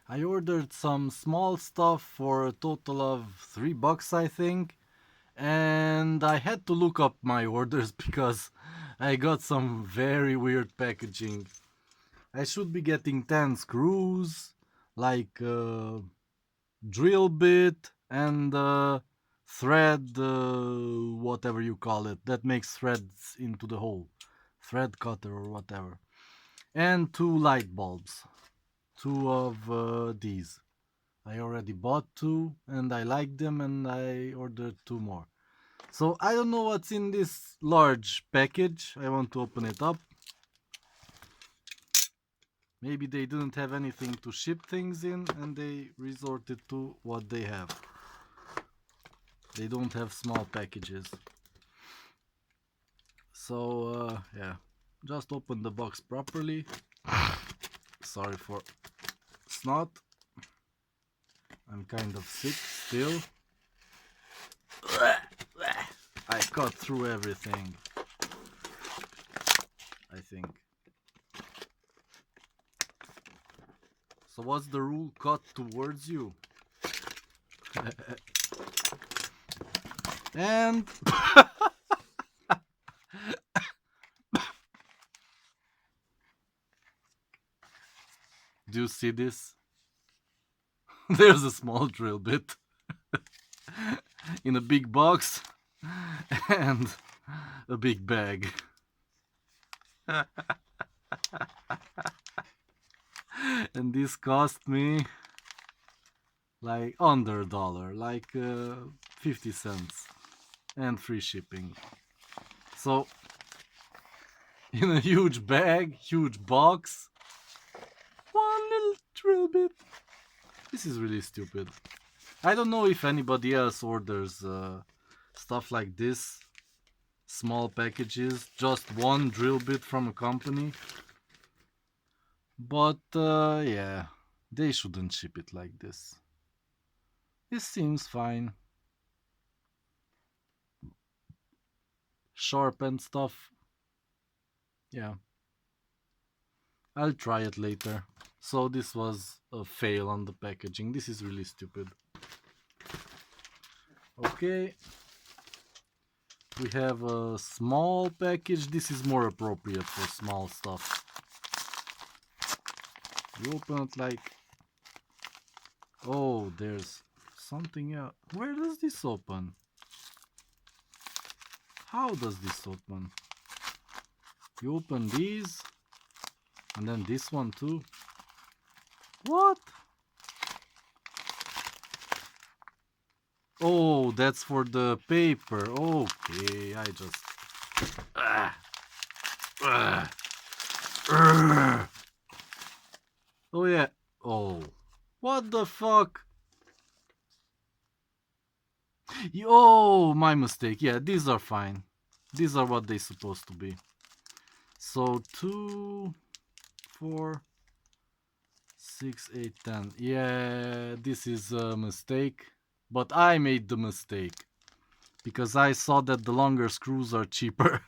I ordered some small stuff for a total of $3, I think. And I had to look up my orders because I got some very weird packaging. I should be getting 10 screws, like drill bit and thread, whatever you call it, that makes threads into the hole. Thread cutter or whatever. And 2 light bulbs. Two of these. I already bought 2 and I like them and I ordered 2 more. So I don't know what's in this large package. I want to open it up. Maybe they didn't have anything to ship things in and they resorted to what they have. They don't have small packages. So yeah, just open the box properly. Sorry for snot. I'm kind of sick still. I cut through everything, I think. So what's the rule? Cut towards you. And do you see this? There's a small drill bit in a big box and a big bag. And this cost me like under a dollar, like 50 cents and free shipping. So in a huge bag, huge box, one little drill bit. This is really stupid. I don't know if anybody else orders stuff like this, small packages, just one drill bit from a company. But yeah, they shouldn't ship it like this. This seems fine. Sharp and stuff. Yeah, I'll try it later. So this was a fail on the packaging. This is really stupid. Okay. We have a small package. This is more appropriate for small stuff. You open it like... Oh, there's something else. Where does this open? How does this open? You open these, and then this one too. What? Oh, that's for the paper. Okay, I just... Oh yeah. Oh. What the fuck? Oh, my mistake. Yeah, these are fine. These are what they're supposed to be. So 2, 4, 6, 8, 10. Yeah, this is a mistake. But I made the mistake. Because I saw that the longer screws are cheaper.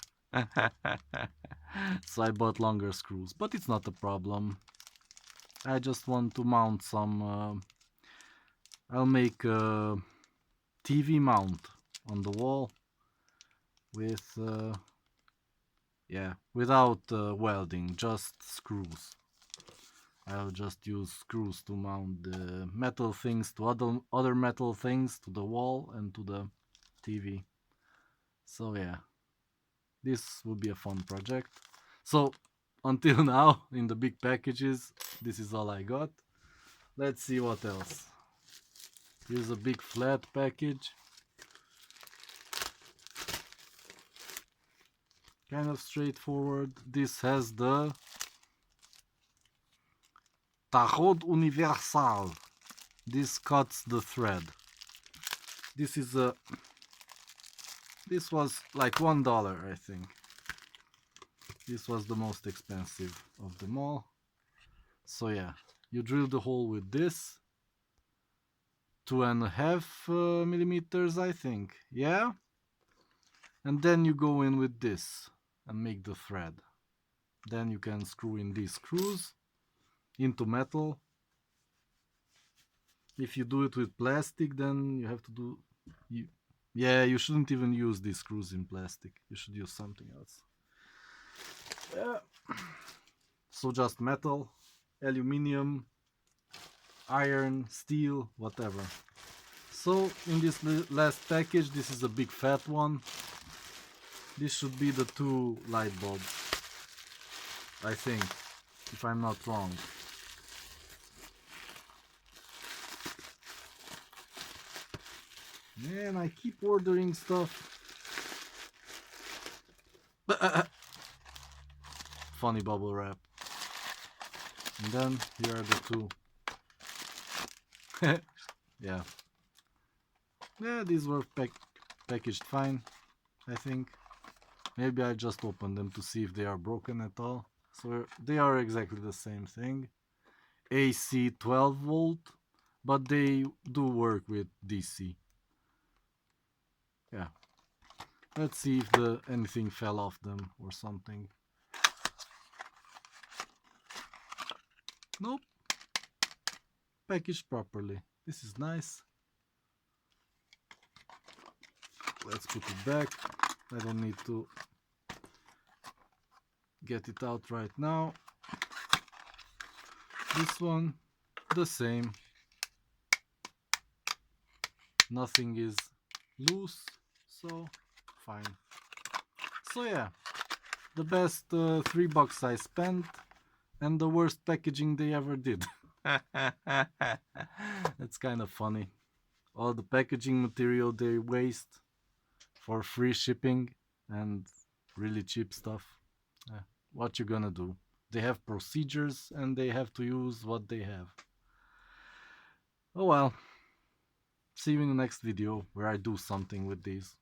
So I bought longer screws. But it's not a problem. I just want to mount some... I'll make a TV mount on the wall with... yeah, without welding, just screws. I'll just use screws to mount the metal things to other metal things to the wall and to the TV. So yeah, this will be a fun project. So until now, in the big packages, this is all I got. Let's see what else. Here's a big flat package. Kind of straightforward. This has the Tarot Universal. This cuts the thread. This is a... This was like $1, I think. This was the most expensive of them all. So yeah, you drill the hole with this. 2.5 millimeters, I think. Yeah? And then you go in with this and make the thread. Then you can screw in these screws into metal. If you do it with plastic, then you have to do... Yeah, you shouldn't even use these screws in plastic. You should use something else. Yeah. So just metal, aluminium, iron, steel, whatever. So in this last package, this is a big fat one. This should be the 2 light bulbs, I think, if I'm not wrong. Man, I keep ordering stuff. Funny bubble wrap. And then here are the 2. Yeah. Yeah, these were packaged fine, I think. Maybe I just opened them to see if they are broken at all. So they are exactly the same thing. AC 12 volt, but they do work with DC. Yeah. Let's see if anything fell off them or something. Nope. Packaged properly. This is nice. Let's put it back. I don't need to get it out right now. This one, the same. Nothing is loose, so fine. So yeah, the best $3 I spent and the worst packaging they ever did. It's kind of funny. All the packaging material they waste for free shipping and really cheap stuff. What you gonna do? They have procedures and they have to use what they have. Oh well. See you in the next video where I do something with these.